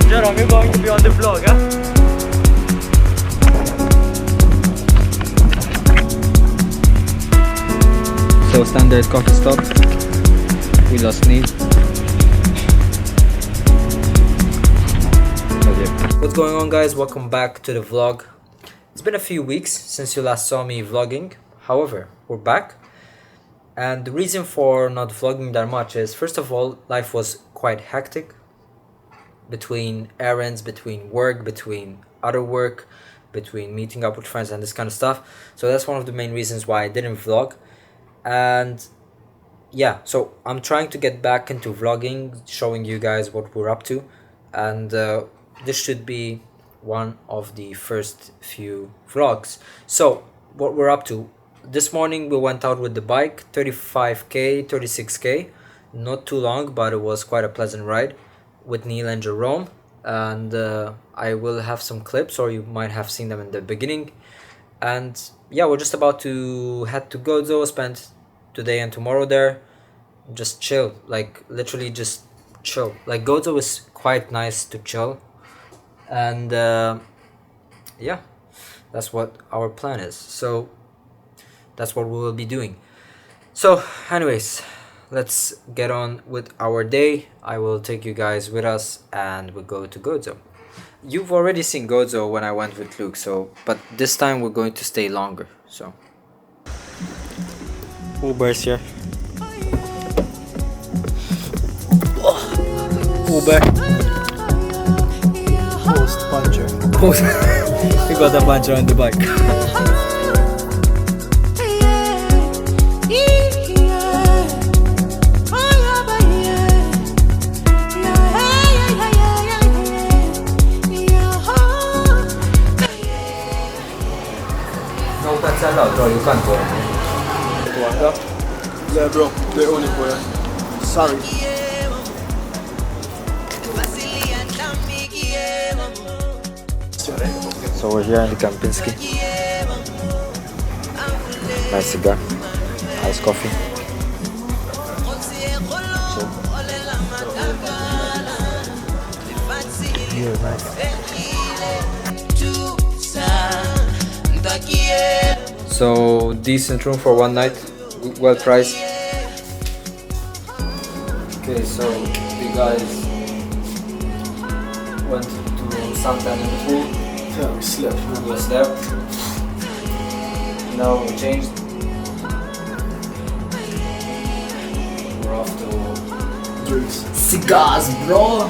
Jerome, you're going to be on the vlog, huh? So standard coffee stop. We lost Neil. Okay. What's going on, guys? Welcome back to the vlog. It's been a few weeks since you last saw me vlogging. However, we're back. And the reason for not vlogging that much is, first of all, life was quite hectic. Between errands, between work, between other work, between meeting up with friends and this kind of stuff. So that's one of the main reasons why I didn't vlog. And yeah, so I'm trying to get back into vlogging, showing you guys what we're up to. And this should be one of the first few vlogs. So what we're up to. This morning we went out with the bike, 35k, 36k, not too long, but it was quite a pleasant ride with Neil and Jerome. And I will have some clips, or you might have seen them in the beginning. And yeah, we're just about to head to Gozo, spend today and tomorrow there, just chill, like literally just chill. Like Gozo is quite nice to chill. And yeah, that's what our plan is. So that's what we will be doing. So anyways, let's get on with our day. I will take you guys with us and we'll go to Gozo. You've already seen Gozo when I went with Luke, so but this time we're going to stay longer. So Uber's here. Uber. Post puncher. We got a puncher on the bike. No, that's allowed, bro. You can't go in. Yeah, bro. The only boy. Sorry. So we're here in the Kempinski. Nice cigar, iced coffee. Yeah, nice. So decent room for one night, well priced. Okay, so the guys went to suntan in the pool. Yeah, we slept. We slept. Now we changed. We're off to Drinks. cigars, bro.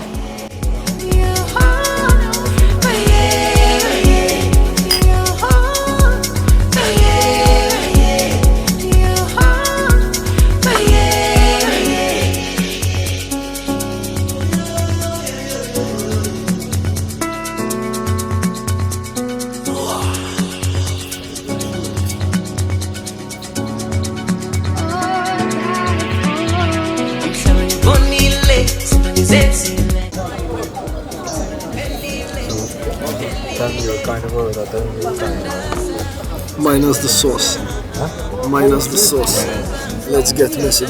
Tell me your carnivore without telling me your carnivore. Minus the sauce. Huh? Minus the sauce. Let's get messy.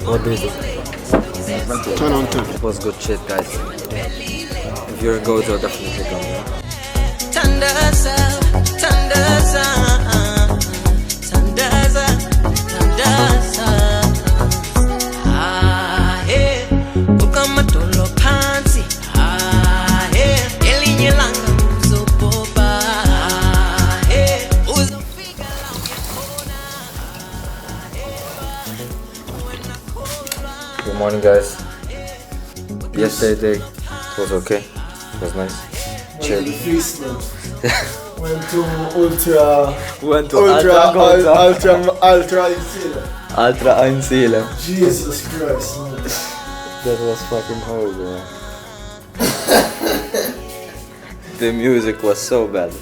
What do you think? 10 on 10. It was good shit, guys. If you're in Gozo, definitely come. Good morning, guys. Yesterday it was okay. It was nice. Chill. Went to Ultra. Went to Ultra in Sealand. Ultra in Sealand. Jesus Christ. Man. That was fucking horrible, man. The music was so bad.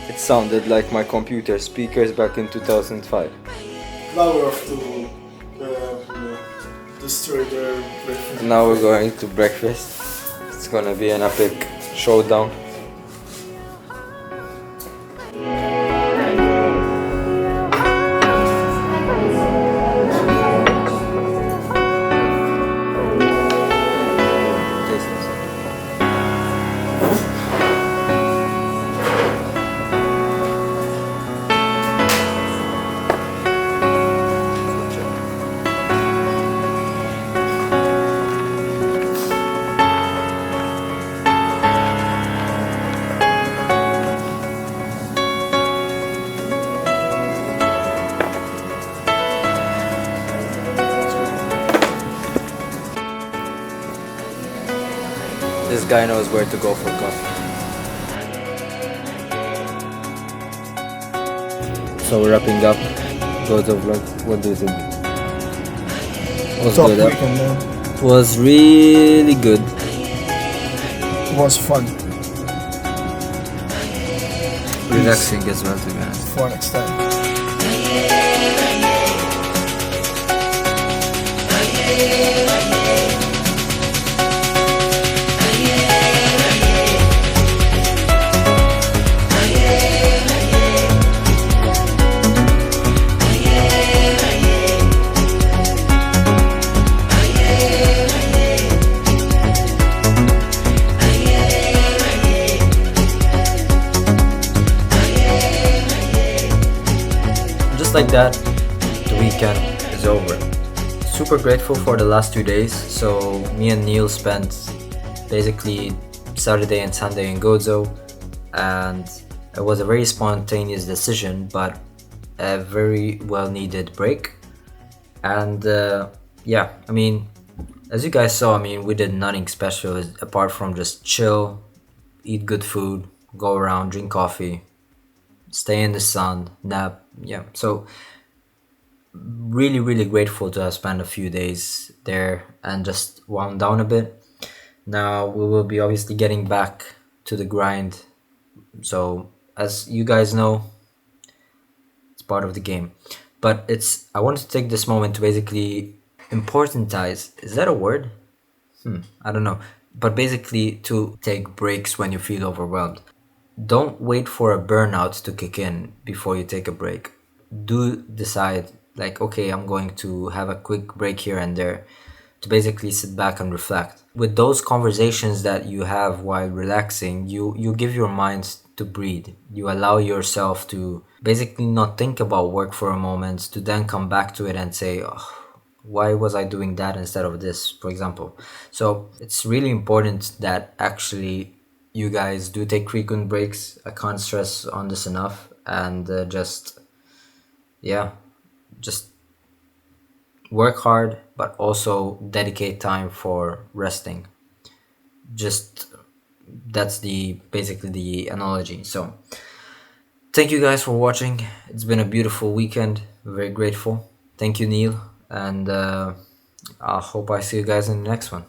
It sounded like my computer speakers back in 2005. Now we're off to destroy their breakfast. Now we're going to breakfast. It's gonna be an epic showdown. This guy knows where to go for coffee. So wrapping up, Gozo vlog. What do you think? Was Top good, huh? weekend, man. Was really good. It was fun. Relaxing as well, to be honest. For next time. Just like that, the weekend is over. Super grateful for the last 2 days. So me and Neil spent basically Saturday and Sunday in Gozo, and it was a very spontaneous decision, but a very well needed break. And yeah, I mean, as you guys saw, I mean, we did nothing special apart from just chill, eat good food, go around, drink coffee, stay in the sun, nap. Yeah, so really grateful to have spent a few days there and just wound down a bit. Now we will be obviously getting back to the grind. So as you guys know, it's part of the game. But I want to take this moment to basically importantize. Is that a word? I don't know. But basically to take breaks when you feel overwhelmed. Don't wait for a burnout to kick in before you take a break. Do decide, like, okay, I'm going to have a quick break here and there to basically sit back and reflect. With those conversations that you have while relaxing, you give your mind to breathe. You allow yourself to basically not think about work for a moment, to then come back to it and say, oh, why was I doing that instead of this, for example. So it's really important that actually you guys do take frequent breaks. I can't stress on this enough. And just work hard, but also dedicate time for resting. Just that's basically the analogy. So thank you guys for watching. It's been a beautiful weekend. Very grateful. Thank you, Neil, and I hope I see you guys in the next one.